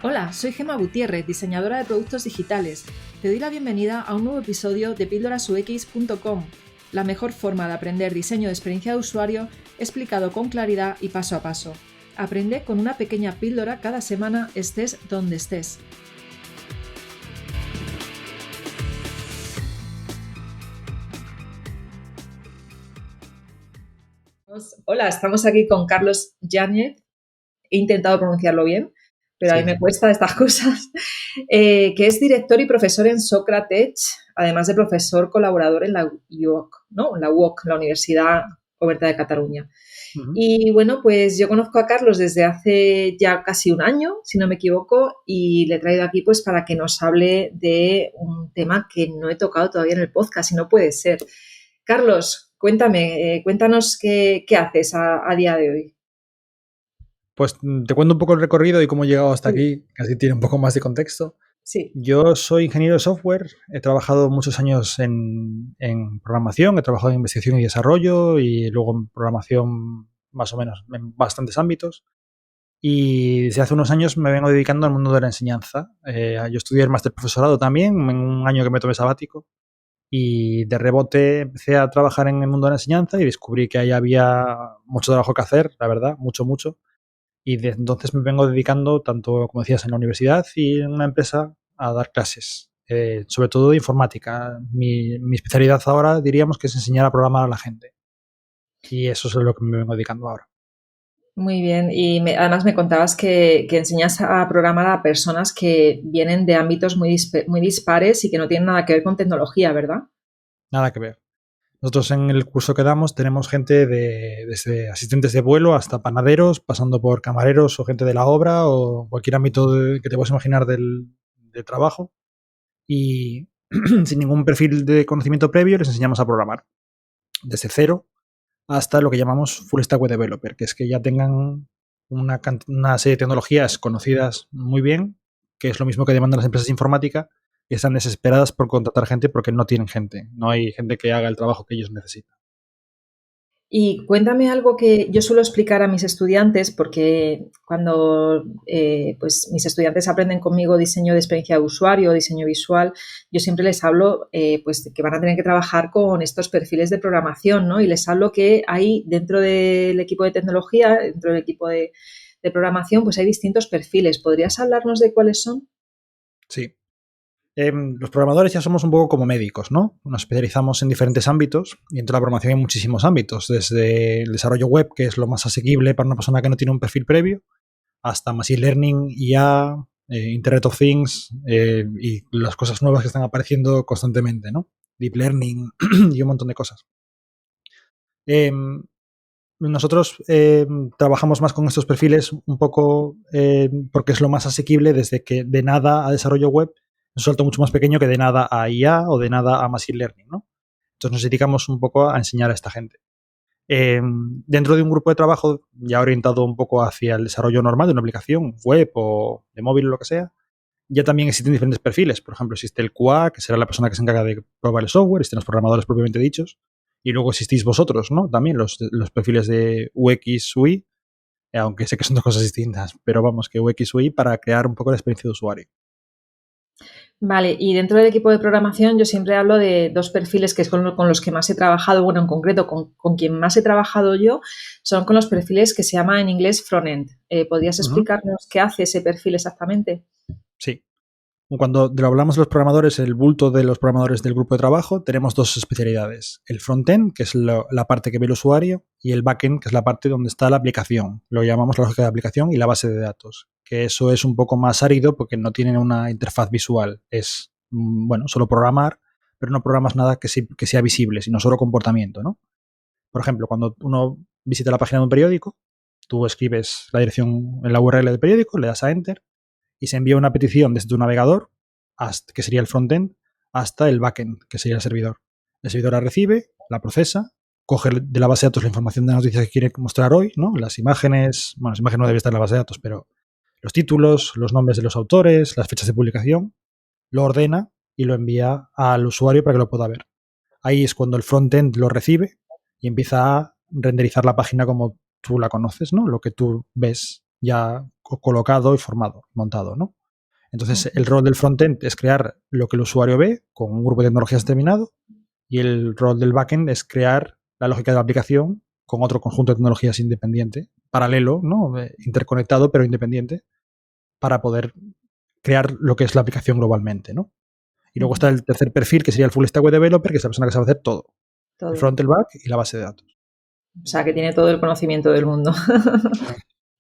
Hola, soy Gemma Gutiérrez, diseñadora de productos digitales. Te doy la bienvenida a un nuevo episodio de pildorasux.com, la mejor forma de aprender diseño de experiencia de usuario explicado con claridad y paso a paso. Aprende con una pequeña píldora cada semana, estés donde estés. Hola, estamos aquí con Carlos Yáñez. He intentado pronunciarlo bien, pero a mí me cuesta estas cosas, que es director y profesor en Socrates, además de profesor colaborador en la UOC, ¿no? La UOC, la Universidad Oberta de Cataluña. Uh-huh. Y bueno, pues yo conozco a Carlos desde hace ya casi un año, si no me equivoco, y le he traído aquí pues para que nos hable de un tema que no he tocado todavía en el podcast y no puede ser. Carlos, cuéntanos qué haces a día de hoy. Pues te cuento un poco el recorrido y cómo he llegado hasta aquí, que así tiene un poco más de contexto. Sí. Yo soy ingeniero de software, he trabajado muchos años en programación, he trabajado en investigación y desarrollo y luego en programación más o menos en bastantes ámbitos. Y desde hace unos años me vengo dedicando al mundo de la enseñanza. Yo estudié el máster profesorado también, en un año que me tomé sabático. Y de rebote empecé a trabajar en el mundo de la enseñanza y descubrí que ahí había mucho trabajo que hacer, la verdad, mucho. Y desde entonces me vengo dedicando, tanto como decías, en la universidad y en una empresa, a dar clases, sobre todo de informática. Mi especialidad ahora diríamos que es enseñar a programar a la gente. Y eso es lo que me vengo dedicando ahora. Muy bien, y además me contabas que enseñas a programar a personas que vienen de ámbitos muy dispares y que no tienen nada que ver con tecnología, ¿verdad? Nada que ver. Nosotros en el curso que damos tenemos gente desde asistentes de vuelo hasta panaderos, pasando por camareros o gente de la obra o cualquier ámbito que te puedas imaginar del trabajo. Y sin ningún perfil de conocimiento previo les enseñamos a programar desde cero hasta lo que llamamos Full Stack Web Developer, que es que ya tengan una serie de tecnologías conocidas muy bien, que es lo mismo que demandan las empresas de informática, que están desesperadas por contratar gente porque no tienen gente. No hay gente que haga el trabajo que ellos necesitan. Y cuéntame algo que yo suelo explicar a mis estudiantes, porque cuando pues mis estudiantes aprenden conmigo diseño de experiencia de usuario, diseño visual, yo siempre les hablo pues que van a tener que trabajar con estos perfiles de programación, ¿no? Y les hablo que hay dentro del equipo de tecnología, dentro del equipo de programación, pues hay distintos perfiles. ¿Podrías hablarnos de cuáles son? Sí. Los programadores ya somos un poco como médicos, ¿no? Nos especializamos en diferentes ámbitos y dentro de la programación hay muchísimos ámbitos, desde el desarrollo web, que es lo más asequible para una persona que no tiene un perfil previo, hasta Machine Learning, IA, Internet of Things y las cosas nuevas que están apareciendo constantemente, ¿no? Deep Learning y un montón de cosas. Nosotros trabajamos más con estos perfiles un poco porque es lo más asequible desde que de nada a desarrollo web es un salto mucho más pequeño que de nada a IA o de nada a Machine Learning, ¿no? Entonces nos dedicamos un poco a enseñar a esta gente. Dentro de un grupo de trabajo ya orientado un poco hacia el desarrollo normal de una aplicación web o de móvil o lo que sea, ya también existen diferentes perfiles. Por ejemplo, existe el QA, que será la persona que se encarga de probar el software, existen los programadores propiamente dichos, y luego existís vosotros, ¿no? También los perfiles de UX, UI, aunque sé que son dos cosas distintas, pero vamos, que UX, UI para crear un poco la experiencia de usuario. Vale, y dentro del equipo de programación yo siempre hablo de dos perfiles que es con los que más he trabajado, bueno, en concreto con quien más he trabajado yo, son con los perfiles que se llama en inglés frontend. ¿Podrías explicarnos qué hace ese perfil exactamente? Sí. Cuando hablamos de los programadores, el bulto de los programadores del grupo de trabajo, tenemos dos especialidades. El frontend, que es la parte que ve el usuario, y el backend, que es la parte donde está la aplicación. Lo llamamos la lógica de aplicación y la base de datos. Que eso es un poco más árido porque no tienen una interfaz visual. Es, bueno, solo programar, pero no programas nada que sea visible, sino solo comportamiento, ¿no? Por ejemplo, cuando uno visita la página de un periódico, tú escribes la dirección en la URL del periódico, le das a Enter, y se envía una petición desde tu navegador, que sería el frontend, hasta el backend, que sería el servidor. El servidor la recibe, la procesa, coge de la base de datos la información de las noticias que quiere mostrar hoy, ¿no? Las imágenes, bueno, las imágenes no deben estar en la base de datos, pero los títulos, los nombres de los autores, las fechas de publicación, lo ordena y lo envía al usuario para que lo pueda ver. Ahí es cuando el frontend lo recibe y empieza a renderizar la página como tú la conoces, ¿no? Lo que tú ves ya colocado y formado, montado, ¿no? Entonces, el rol del frontend es crear lo que el usuario ve con un grupo de tecnologías determinado y el rol del backend es crear la lógica de la aplicación con otro conjunto de tecnologías independiente, paralelo, ¿no? Interconectado pero independiente, para poder crear lo que es la aplicación globalmente, ¿no? Y luego está el tercer perfil, que sería el full stack web developer, que es la persona que sabe hacer todo. El front, el back y la base de datos. O sea, que tiene todo el conocimiento del mundo.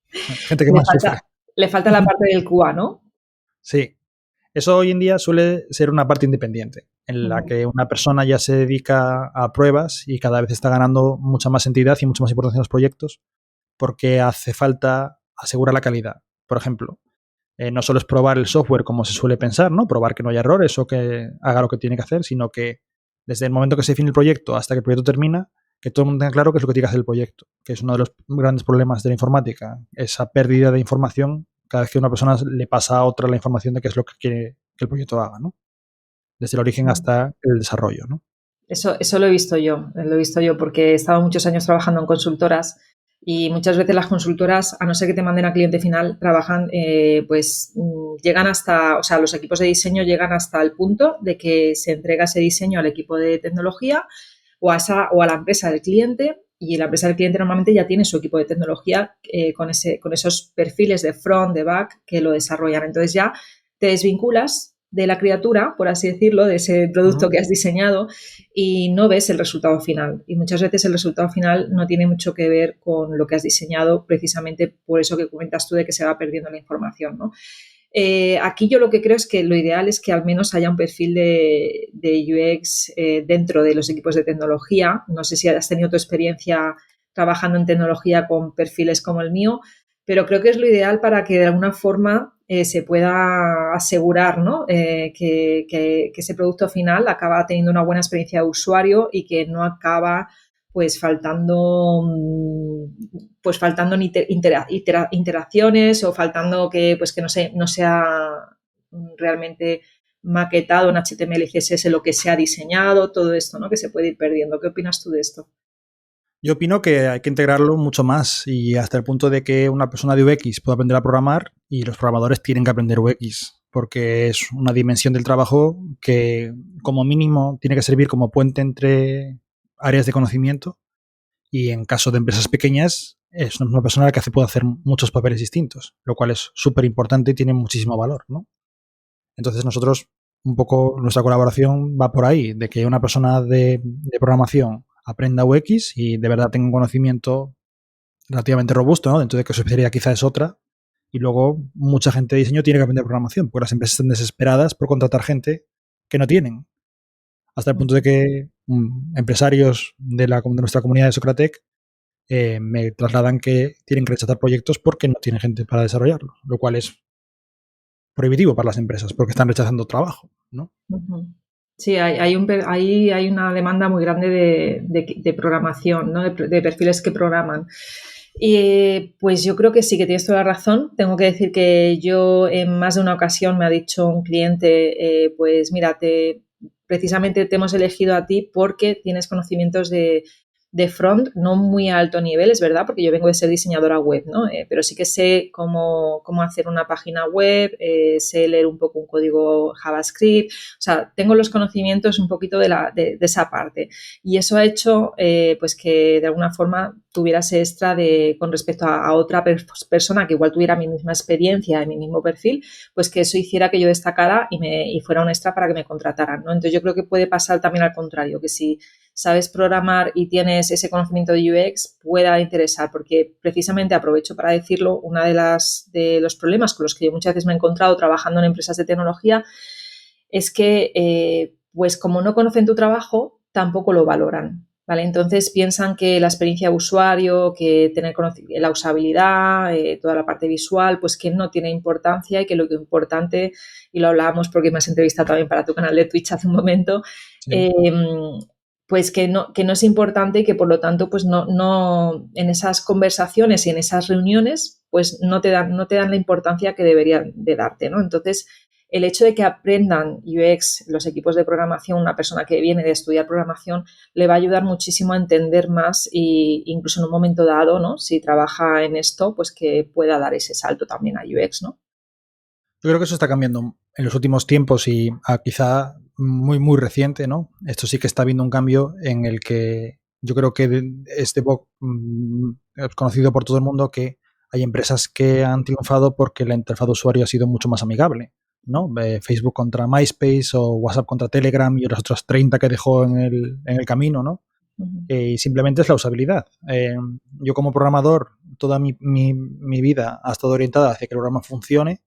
Gente que más sufre. Le falta la parte del QA, ¿no? Sí. Eso hoy en día suele ser una parte independiente, en la que una persona ya se dedica a pruebas y cada vez está ganando mucha más entidad y mucha más importancia en los proyectos, porque hace falta asegurar la calidad. Por ejemplo, no solo es probar el software como se suele pensar, ¿no? Probar que no haya errores o que haga lo que tiene que hacer, sino que desde el momento que se define el proyecto hasta que el proyecto termina, que todo el mundo tenga claro qué es lo que tiene que hacer el proyecto, que es uno de los grandes problemas de la informática, esa pérdida de información cada vez que a una persona le pasa a otra la información de qué es lo que quiere que el proyecto haga, ¿no? Desde el origen hasta el desarrollo, ¿no? Eso lo he visto yo porque he estado muchos años trabajando en consultoras y muchas veces las consultoras, a no ser que te manden a cliente final, trabajan, llegan hasta, o sea, los equipos de diseño llegan hasta el punto de que se entrega ese diseño al equipo de tecnología o a la empresa del cliente, y la empresa del cliente normalmente ya tiene su equipo de tecnología con esos perfiles de front, de back, que lo desarrollan. Entonces ya te desvinculas de la criatura, por así decirlo, de ese producto que has diseñado, y no ves el resultado final. Y muchas veces el resultado final no tiene mucho que ver con lo que has diseñado, precisamente por eso que comentas tú de que se va perdiendo la información, ¿no? Aquí yo lo que creo es que lo ideal es que al menos haya un perfil de UX dentro de los equipos de tecnología. No sé si has tenido tu experiencia trabajando en tecnología con perfiles como el mío, pero creo que es lo ideal para que de alguna forma se pueda asegurar, ¿no? Que ese producto final acaba teniendo una buena experiencia de usuario y que no acaba faltando interacciones o faltando que no sea realmente maquetado en HTML y CSS lo que se ha diseñado, todo esto, ¿no? Que se puede ir perdiendo. ¿Qué opinas tú de esto? Yo opino que hay que integrarlo mucho más y hasta el punto de que una persona de UX pueda aprender a programar y los programadores tienen que aprender UX, porque es una dimensión del trabajo que como mínimo tiene que servir como puente entre áreas de conocimiento, y en caso de empresas pequeñas es una persona que puede hacer muchos papeles distintos, lo cual es súper importante y tiene muchísimo valor, ¿no? Entonces nosotros, un poco nuestra colaboración va por ahí, de que una persona de programación aprenda UX y de verdad tenga un conocimiento relativamente robusto, ¿no? Dentro de que su especialidad quizá es otra. Y luego mucha gente de diseño tiene que aprender programación, porque las empresas están desesperadas por contratar gente que no tienen. Hasta el punto de que empresarios de nuestra comunidad de Socratec me trasladan que tienen que rechazar proyectos porque no tienen gente para desarrollarlo, lo cual es prohibitivo para las empresas porque están rechazando trabajo, ¿no? Sí, hay una demanda muy grande de programación, ¿no? De perfiles que programan. Y pues yo creo que sí, que tienes toda la razón. Tengo que decir que yo en más de una ocasión me ha dicho un cliente, pues mira, precisamente te hemos elegido a ti porque tienes conocimientos de front, no muy a alto nivel, es verdad, porque yo vengo de ser diseñadora web, ¿no? Pero sí que sé cómo hacer una página web, sé leer un poco un código JavaScript, o sea, tengo los conocimientos un poquito de esa parte. Y eso ha hecho pues que de alguna forma tuviera ese extra con respecto a otra persona que igual tuviera mi misma experiencia, mi mismo perfil, pues que eso hiciera que yo destacara y fuera un extra para que me contrataran, ¿no? Entonces yo creo que puede pasar también al contrario, que si sabes programar y tienes ese conocimiento de UX, pueda interesar, porque precisamente aprovecho para decirlo, uno de los problemas con los que yo muchas veces me he encontrado trabajando en empresas de tecnología es que, pues como no conocen tu trabajo, tampoco lo valoran, ¿vale? Entonces piensan que la experiencia de usuario, que tener la usabilidad, toda la parte visual, pues que no tiene importancia y que lo que es importante, y lo hablábamos porque me has entrevistado también para tu canal de Twitch hace un momento, sí. Pues que no es importante y que por lo tanto pues no en esas conversaciones y en esas reuniones pues no te dan la importancia que deberían de darte, ¿no? Entonces el hecho de que aprendan UX los equipos de programación, una persona que viene de estudiar programación, le va a ayudar muchísimo a entender más e incluso en un momento dado, ¿no? Si trabaja en esto, pues que pueda dar ese salto también a UX, ¿no? Yo creo que eso está cambiando en los últimos tiempos y quizá muy, muy reciente, ¿no? Esto sí que está habiendo un cambio en el que yo creo que es conocido por todo el mundo que hay empresas que han triunfado porque la interfaz de usuario ha sido mucho más amigable, ¿no? Facebook contra MySpace o WhatsApp contra Telegram y las otras 30 que dejó en el camino, ¿no? Y simplemente es la usabilidad. Yo como programador, toda mi vida ha estado orientada hacia que el programa funcione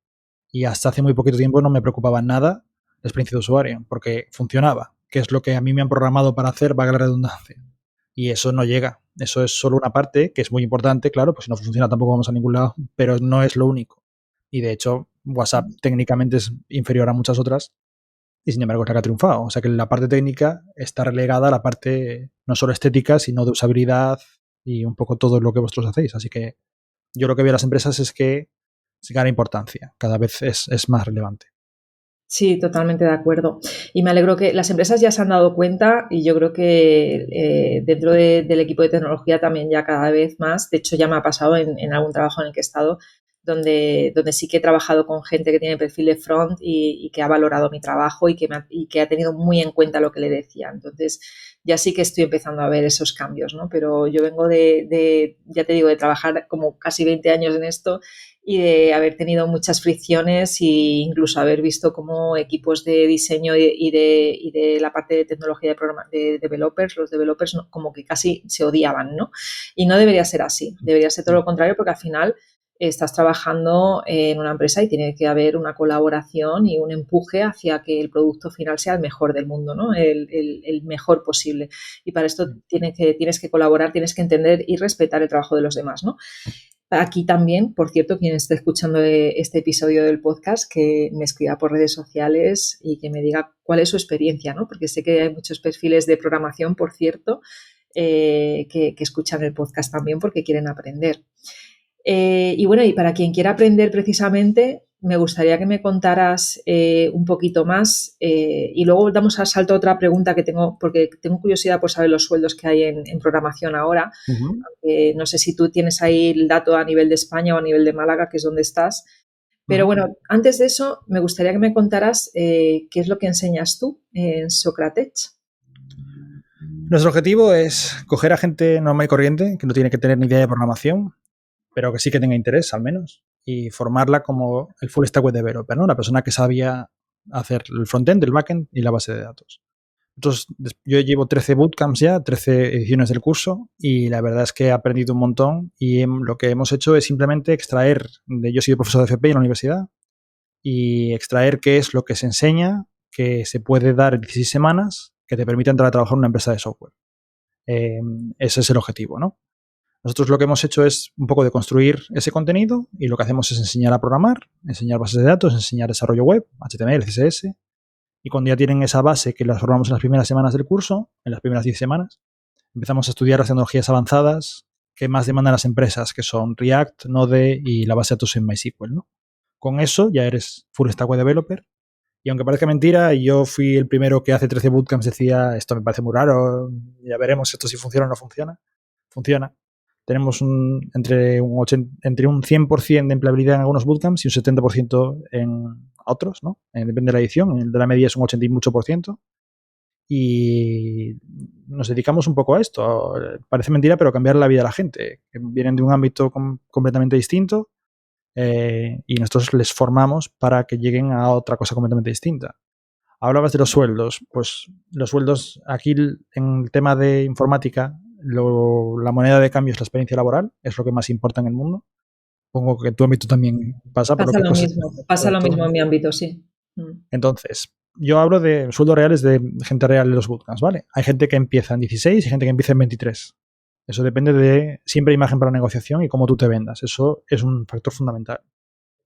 y hasta hace muy poquito tiempo no me preocupaba nada la experiencia de usuario, porque funcionaba, que es lo que a mí me han programado para hacer, valga la redundancia. Y eso no llega. Eso es solo una parte, que es muy importante, claro, pues si no funciona tampoco vamos a ningún lado, pero no es lo único. Y de hecho, WhatsApp técnicamente es inferior a muchas otras, y sin embargo es la que ha triunfado. O sea que la parte técnica está relegada a la parte no solo estética, sino de usabilidad y un poco todo lo que vosotros hacéis. Así que yo lo que veo a las empresas es que se gana importancia, cada vez es más relevante. Sí, totalmente de acuerdo. Y me alegro que las empresas ya se han dado cuenta y yo creo que dentro del equipo de tecnología también ya cada vez más, de hecho ya me ha pasado en algún trabajo en el que he estado, donde sí que he trabajado con gente que tiene perfil de front y que ha valorado mi trabajo y que ha tenido muy en cuenta lo que le decía. Entonces ya sí que estoy empezando a ver esos cambios, ¿no? Pero yo vengo ya te digo, de trabajar como casi 20 años en esto y de haber tenido muchas fricciones e incluso haber visto cómo equipos de diseño y de la parte de tecnología de developers, los developers como que casi se odiaban, ¿no? Y no debería ser así, debería ser todo lo contrario porque al final estás trabajando en una empresa y tiene que haber una colaboración y un empuje hacia que el producto final sea el mejor del mundo, ¿no? El mejor posible. Y para esto tienes que colaborar, tienes que entender y respetar el trabajo de los demás, ¿no? Aquí también, por cierto, quien esté escuchando este episodio del podcast, que me escriba por redes sociales y que me diga cuál es su experiencia, ¿no? Porque sé que hay muchos perfiles de programación, por cierto, que escuchan el podcast también porque quieren aprender. Y bueno, y para quien quiera aprender precisamente, me gustaría que me contaras un poquito más y luego damos al salto a otra pregunta que tengo, porque tengo curiosidad por saber los sueldos que hay en programación ahora. No sé si tú tienes ahí el dato a nivel de España o a nivel de Málaga, que es donde estás. Pero bueno, antes de eso, me gustaría que me contaras qué es lo que enseñas tú en Socratech. Nuestro objetivo es coger a gente normal y corriente, que no tiene que tener ni idea de programación, pero que sí que tenga interés, al menos, y formarla como el full stack web developer, ¿no? La persona que sabía hacer el frontend, el backend y la base de datos. Entonces, yo llevo 13 bootcamps ya, 13 ediciones del curso, y la verdad es que he aprendido un montón y lo que hemos hecho es simplemente extraer, yo soy profesor de FP en la universidad, y extraer qué es lo que se enseña, que se puede dar en 16 semanas, que te permite entrar a trabajar en una empresa de software. Ese es el objetivo, ¿no? Nosotros lo que hemos hecho es un poco de construir ese contenido y lo que hacemos es enseñar a programar, enseñar bases de datos, enseñar desarrollo web, HTML, CSS, y cuando ya tienen esa base que las formamos en las primeras semanas del curso, en las primeras 10 semanas, empezamos a estudiar las tecnologías avanzadas que más demandan las empresas, que son React, Node y la base de datos en MySQL, ¿no? Con eso ya eres full stack web developer. Y aunque parezca mentira, yo fui el primero que hace 13 bootcamps decía, esto me parece muy raro, ya veremos esto si funciona o no funciona. Funciona. Tenemos entre un 100% de empleabilidad en algunos bootcamps y un 70% en otros, ¿no? Depende de la edición. El de la media es un 80 y mucho por ciento. Y nos dedicamos un poco a esto. Parece mentira, pero cambiar la vida de la gente. Que vienen de un ámbito completamente distinto y nosotros les formamos para que lleguen a otra cosa completamente distinta. Hablabas de los sueldos. Pues los sueldos, aquí en el tema de informática, la moneda de cambio es la experiencia laboral, es lo que más importa en el mundo. Supongo que en tu ámbito también pasa. Por lo que pasa lo mismo en mi ámbito, sí. Entonces, yo hablo de sueldos reales de gente real de los bootcamps, ¿vale? Hay gente que empieza en 16 y gente que empieza en 23. Eso depende de siempre hay margen para la negociación y cómo tú te vendas. Eso es un factor fundamental.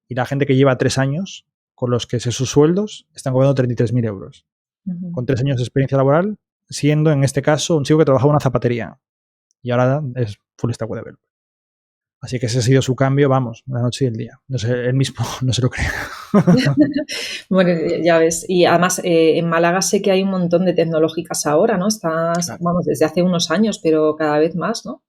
Y la gente que lleva 3 años, con los que sus sueldos están cobrando 33.000 euros. Con 3 años de experiencia laboral, siendo en este caso un chico que trabajaba en una zapatería y ahora es full stack web developer. Así que ese ha sido su cambio, vamos, la noche y el día. No sé, él mismo no se lo cree. Bueno, ya ves. Y además, en Málaga sé que hay un montón de tecnológicas ahora, ¿no? Claro. Vamos, desde hace unos años, pero cada vez más, ¿no?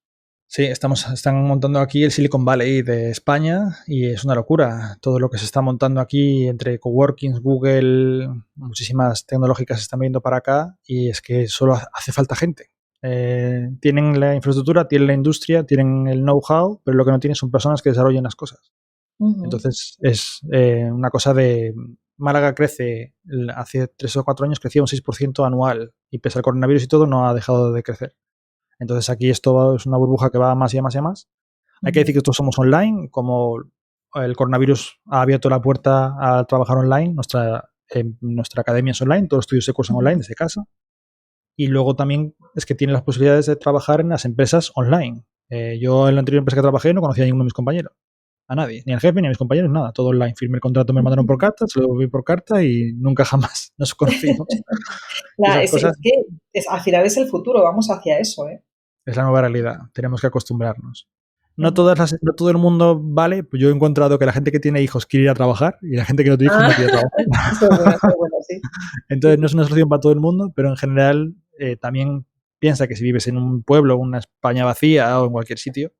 Sí, están montando aquí el Silicon Valley de España y es una locura. Todo lo que se está montando aquí entre coworkings, Google, muchísimas tecnológicas se están viendo para acá y es que solo hace falta gente. Tienen la infraestructura, tienen la industria, tienen el know-how, pero lo que no tienen son personas que desarrollen las cosas. Ujú. Entonces es una cosa de... Málaga crece, hace 3 o 4 años crecía un 6% anual y pese al coronavirus y todo no ha dejado de crecer. Entonces aquí esto es una burbuja que va más y a más y a más. Hay que Ujú. decir que todos somos online, como el coronavirus ha abierto la puerta a trabajar online, nuestra academia es online, todos los estudios se cursan online Ujú. desde casa. Y luego también es que tienen las posibilidades de trabajar en las empresas online. Yo en la anterior empresa que trabajé no conocía a ninguno de mis compañeros, a nadie, ni al jefe, ni a mis compañeros, nada, todo online. Firmé el contrato, me lo mandaron por carta, se lo vi por carta y nunca jamás nos conocimos. Y esas cosas Es que al final es el futuro, vamos hacia eso, ¿eh? es la nueva realidad, tenemos que acostumbrarnos. Ujú. No todo el mundo vale, pues yo he encontrado que la gente que tiene hijos quiere ir a trabajar y la gente que no tiene hijos Ah, no quiere trabajar. eso es bueno, sí. Sí, Entonces no sí. es una solución para todo el mundo, pero en general también piensa que si vives en un pueblo, una España vacía o en cualquier sitio,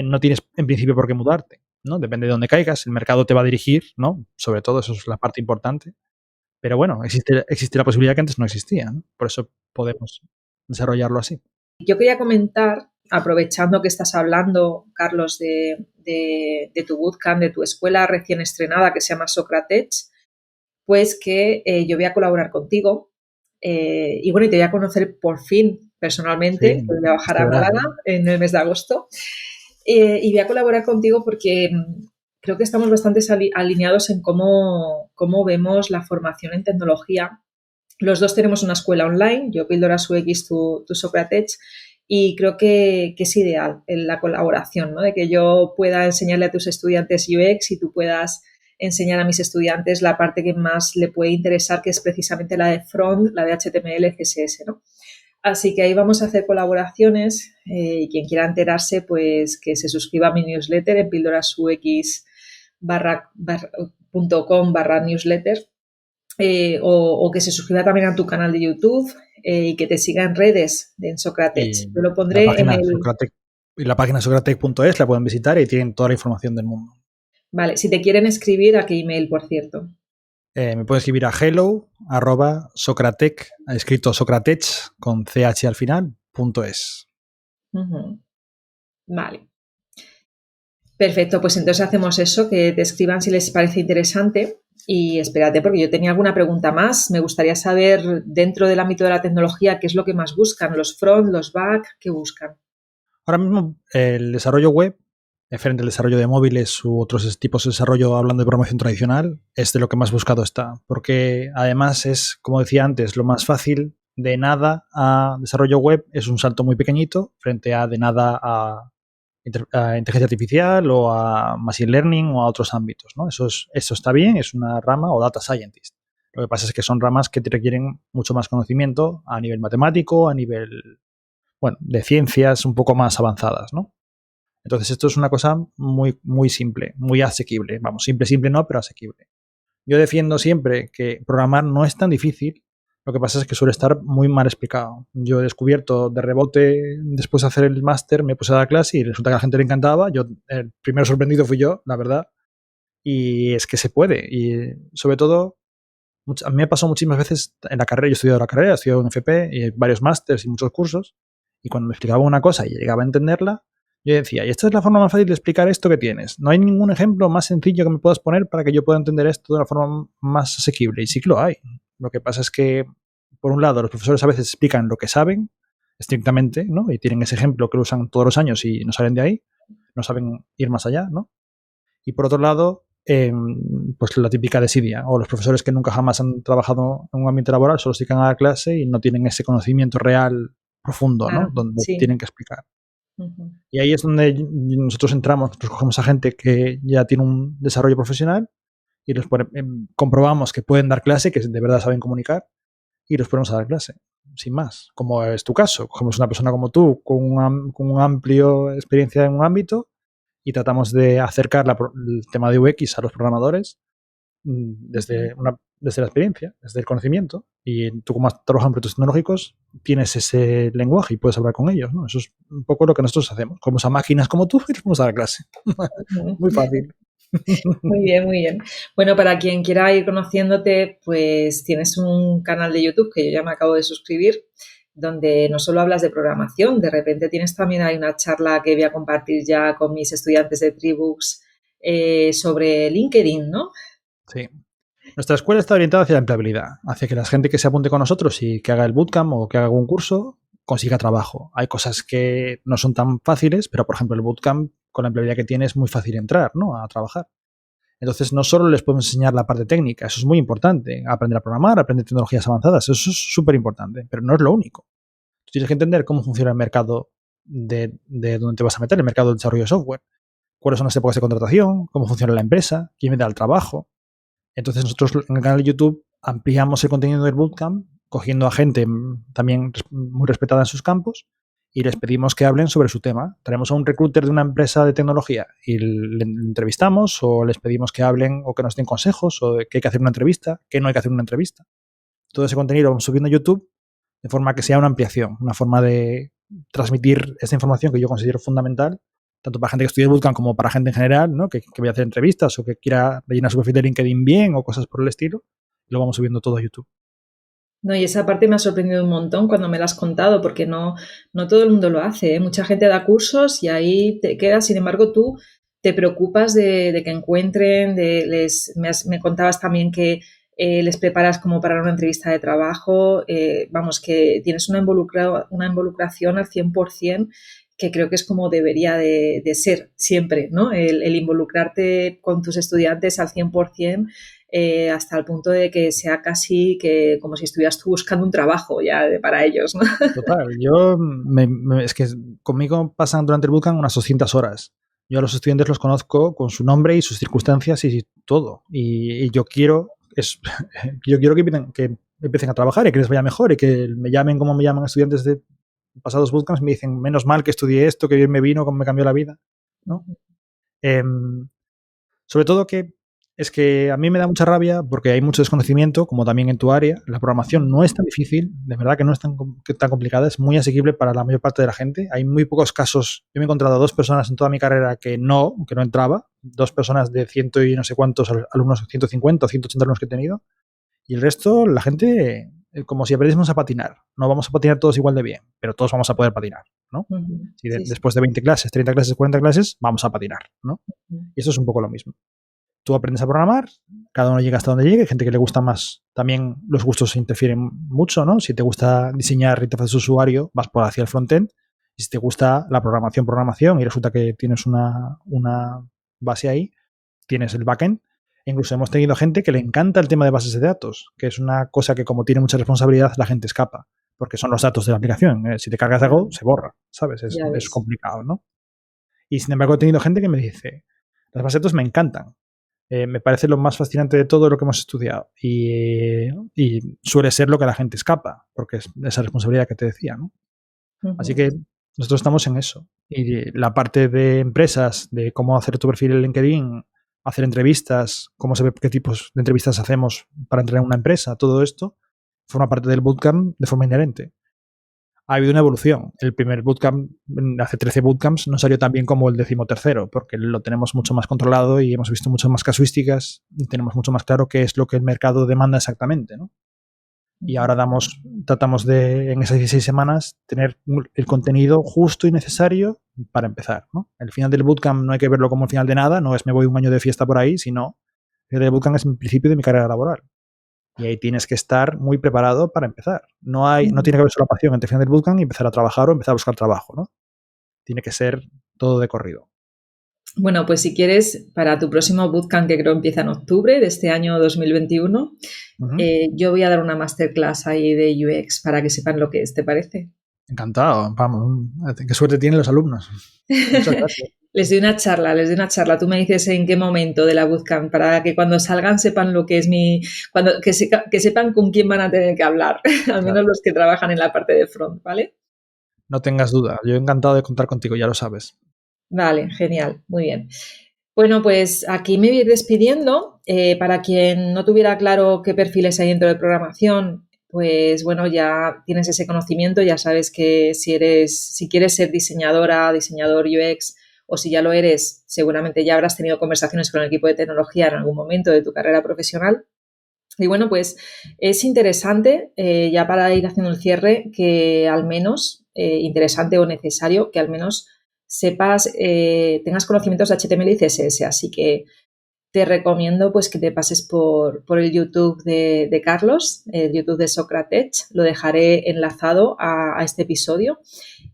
no tienes en principio por qué mudarte, ¿no? Depende de dónde caigas, el mercado te va a dirigir, ¿no? Sobre todo eso es la parte importante. Pero bueno, existe la posibilidad que antes no existía, ¿no? Por eso podemos desarrollarlo así. Yo quería comentar, aprovechando que estás hablando, Carlos, de tu bootcamp, de tu escuela recién estrenada que se llama Socrates, pues que yo voy a colaborar contigo y bueno, y te voy a conocer por fin personalmente, Sí, que voy a bajar este a Málaga verano. en el mes de agosto y voy a colaborar contigo porque creo que estamos bastante alineados en cómo vemos la formación en tecnología. Los dos tenemos una escuela online, yo Píldoras UX, tu Socrates, y creo que es ideal en la colaboración, ¿no? De que yo pueda enseñarle a tus estudiantes UX y tú puedas enseñar a mis estudiantes la parte que más le puede interesar, que es precisamente la de front, la de HTML, CSS, ¿no? Así que ahí vamos a hacer colaboraciones y quien quiera enterarse, pues que se suscriba a mi newsletter en píldorasux .com/newsletter o que se suscriba también a tu canal de YouTube y que te siga en redes en Y Socrates. Yo lo la pondré en página el... Socratec, y la página socratec.es la pueden visitar y tienen toda la información del mundo. Vale, si te quieren escribir, ¿a qué email, por cierto? Me pueden escribir a hello@socratec, escrito Socratech con ch al final, .es. Ujú. Vale. Perfecto, pues entonces hacemos eso, que te escriban si les parece interesante. Y espérate, porque yo tenía alguna pregunta más. Me gustaría saber, dentro del ámbito de la tecnología, qué es lo que más buscan, los front, los back, ¿qué buscan? Ahora mismo el desarrollo web, frente al desarrollo de móviles u otros tipos de desarrollo, hablando de programación tradicional, es de lo que más buscado está. Porque además es, como decía antes, lo más fácil. De nada a desarrollo web es un salto muy pequeñito frente a de nada a inteligencia artificial o a machine learning o a otros ámbitos, ¿no? Eso está bien, es una rama o data scientist. Lo que pasa es que son ramas que te requieren mucho más conocimiento a nivel matemático, a nivel, bueno, de ciencias un poco más avanzadas, ¿no? Entonces esto es una cosa muy, muy simple, muy asequible. Vamos, simple no, pero asequible. Yo defiendo siempre que programar no es tan difícil, lo que pasa es que suele estar muy mal explicado. Yo he descubierto de rebote, después de hacer el máster, me puse a dar clase y resulta que a la gente le encantaba. Yo, el primero sorprendido fui yo, la verdad. Y es que se puede. Y sobre todo, a mí me pasó muchísimas veces en la carrera, yo he estudiado la carrera, he estudiado en FP y varios másters y muchos cursos. Y cuando me explicaba una cosa y llegaba a entenderla, yo decía, y esta es la forma más fácil de explicar esto que tienes. No hay ningún ejemplo más sencillo que me puedas poner para que yo pueda entender esto de una forma más asequible. Y sí que lo hay. Lo que pasa es que, por un lado, los profesores a veces explican lo que saben estrictamente, ¿no? Y tienen ese ejemplo que lo usan todos los años y no salen de ahí, no saben ir más allá, ¿no? Y por otro lado, pues la típica desidia, o los profesores que nunca jamás han trabajado en un ambiente laboral, solo se dedican a la clase y no tienen ese conocimiento real profundo, Ah, ¿no? Donde sí. tienen que explicar. Ujú. Y ahí es donde nosotros entramos, nosotros cogemos a gente que ya tiene un desarrollo profesional y comprobamos que pueden dar clase, que de verdad saben comunicar, y los ponemos a dar clase, sin más. Como es tu caso, cogemos una persona como tú, con una amplio experiencia en un ámbito, y tratamos de acercar el tema de UX a los programadores desde la experiencia, desde el conocimiento. Y tú, como has trabajado en proyectos tecnológicos, tienes ese lenguaje y puedes hablar con ellos, ¿no? Eso es un poco lo que nosotros hacemos. Como a máquinas como tú y les vamos a dar clase. Muy fácil. Muy bien, muy bien. Bueno, para quien quiera ir conociéndote, pues tienes un canal de YouTube que yo ya me acabo de suscribir, donde no solo hablas de programación, de repente tienes también ahí una charla que voy a compartir ya con mis estudiantes de Tribooks sobre LinkedIn, ¿no? Sí. Nuestra escuela está orientada hacia la empleabilidad, hacia que la gente que se apunte con nosotros y que haga el bootcamp o que haga algún curso consiga trabajo. Hay cosas que no son tan fáciles, pero por ejemplo el bootcamp con la empleabilidad que tiene es muy fácil entrar, ¿no? A trabajar. Entonces no solo les podemos enseñar la parte técnica, eso es muy importante, aprender a programar, aprender tecnologías avanzadas, eso es súper importante, pero no es lo único. Tú tienes que entender cómo funciona el mercado de donde te vas a meter, el mercado del desarrollo de software, cuáles son las épocas de contratación, cómo funciona la empresa, quién me da el trabajo. Entonces nosotros en el canal de YouTube ampliamos el contenido del bootcamp, cogiendo a gente también muy respetada en sus campos y les pedimos que hablen sobre su tema. Traemos a un recruiter de una empresa de tecnología y le entrevistamos o les pedimos que hablen o que nos den consejos o que hay que hacer una entrevista, que no hay que hacer una entrevista. Todo ese contenido lo vamos subiendo a YouTube de forma que sea una ampliación, una forma de transmitir esta información que yo considero fundamental tanto para gente que estudie bootcamp como para gente en general, ¿no? Que vaya a hacer entrevistas o que quiera rellenar su perfil de LinkedIn bien o cosas por el estilo. Lo vamos subiendo todo a YouTube. No, y esa parte me ha sorprendido un montón cuando me la has contado, porque no todo el mundo lo hace, ¿eh? Mucha gente da cursos y ahí te quedas. Sin embargo, tú te preocupas de que encuentren, me contabas también que les preparas como para una entrevista de trabajo, vamos, que tienes una involucración al 100%, que creo que es como debería de ser siempre, ¿no? El involucrarte con tus estudiantes al 100%. Hasta el punto de que sea casi que como si estuvieras tú buscando un trabajo ya para ellos, ¿no? Total, es que conmigo pasan durante el bootcamp unas 200 horas. Yo a los estudiantes los conozco con su nombre y sus circunstancias y todo. Y yo quiero que empiecen a trabajar y que les vaya mejor y que me llamen como me llaman estudiantes de pasados bootcamps, me dicen, menos mal que estudié esto, que bien me vino, cómo me cambió la vida, ¿no? Sobre todo que es que a mí me da mucha rabia porque hay mucho desconocimiento, como también en tu área. La programación no es tan difícil, de verdad que no es tan complicada, es muy asequible para la mayor parte de la gente. Hay muy pocos casos. Yo me he encontrado 2 personas en toda mi carrera que no entraba, 2 personas de ciento y no sé cuántos alumnos, 150 o 180 alumnos que he tenido. Y el resto, la gente, como si aprendiésemos a patinar. No vamos a patinar todos igual de bien, pero todos vamos a poder patinar, ¿no? Si después de 20 clases, 30 clases, 40 clases, vamos a patinar, ¿no? Y eso es un poco lo mismo. Tú aprendes a programar, cada uno llega hasta donde llegue, hay gente que le gusta más, también los gustos interfieren mucho, ¿no? Si te gusta diseñar interfaces de usuario, vas por hacia el frontend, y si te gusta la programación, y resulta que tienes una base ahí, tienes el backend. Incluso hemos tenido gente que le encanta el tema de bases de datos, que es una cosa que como tiene mucha responsabilidad, la gente escapa, porque son los datos de la aplicación. Si te cargas algo, se borra, ¿sabes? Es complicado, ¿no? Y sin embargo he tenido gente que me dice, las bases de datos me encantan. Me parece lo más fascinante de todo lo que hemos estudiado y suele ser lo que la gente escapa, porque es esa responsabilidad que te decía, ¿no? Así que nosotros estamos en eso. Y la parte de empresas, de cómo hacer tu perfil en LinkedIn, hacer entrevistas, cómo se ve qué tipos de entrevistas hacemos para entrar en una empresa, todo esto forma parte del bootcamp de forma inherente. Ha habido una evolución. El primer bootcamp, hace 13 bootcamps, no salió tan bien como el 13º, porque lo tenemos mucho más controlado y hemos visto muchas más casuísticas y tenemos mucho más claro qué es lo que el mercado demanda exactamente, ¿no? Y ahora tratamos de, en esas 16 semanas, tener el contenido justo y necesario para empezar, ¿no? El final del bootcamp no hay que verlo como el final de nada, no es me voy un año de fiesta por ahí, sino el del bootcamp es el principio de mi carrera laboral. Y ahí tienes que estar muy preparado para empezar. No tiene que haber solapación entre el final del bootcamp y empezar a trabajar o empezar a buscar trabajo, ¿no? Tiene que ser todo de corrido. Bueno, pues si quieres, para tu próximo bootcamp, que creo empieza en octubre de este año 2021, yo voy a dar una masterclass ahí de UX para que sepan lo que es, ¿te parece? Encantado, vamos. Qué suerte tienen los alumnos. Muchas gracias. Les doy una charla. Tú me dices en qué momento de la bootcamp para que cuando salgan sepan lo que es que sepan con quién van a tener que hablar, al menos los que trabajan en la parte de front, ¿vale? No tengas duda. Yo encantado de contar contigo, ya lo sabes. Vale, genial, muy bien. Bueno, pues aquí me voy a ir despidiendo. Para quien no tuviera claro qué perfiles hay dentro de programación, pues bueno, ya tienes ese conocimiento, ya sabes que si quieres ser diseñadora, diseñador UX, o si ya lo eres, seguramente ya habrás tenido conversaciones con el equipo de tecnología en algún momento de tu carrera profesional. Y bueno, pues es interesante, ya para ir haciendo el cierre, que al menos, interesante o necesario, que al menos sepas, tengas conocimientos de HTML y CSS. Así que te recomiendo pues que te pases por el YouTube de Carlos, el YouTube de Socrates, lo dejaré enlazado a este episodio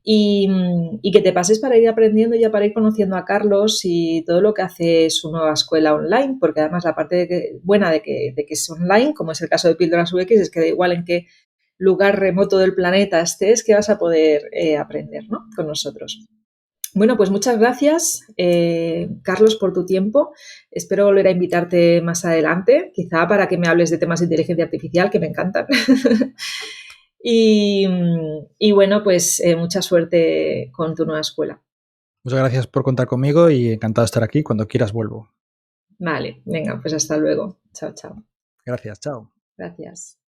y que te pases para ir aprendiendo y ya para ir conociendo a Carlos y todo lo que hace su nueva escuela online, porque además la parte buena de que es online, como es el caso de Píldoras UX, es que da igual en qué lugar remoto del planeta estés, que vas a poder aprender, ¿no? Con nosotros. Bueno, pues muchas gracias, Carlos, por tu tiempo. Espero volver a invitarte más adelante, quizá para que me hables de temas de inteligencia artificial, que me encantan. y bueno, pues mucha suerte con tu nueva escuela. Muchas gracias por contar conmigo y encantado de estar aquí. Cuando quieras vuelvo. Vale, venga, pues hasta luego. Chao, chao. Gracias, chao. Gracias.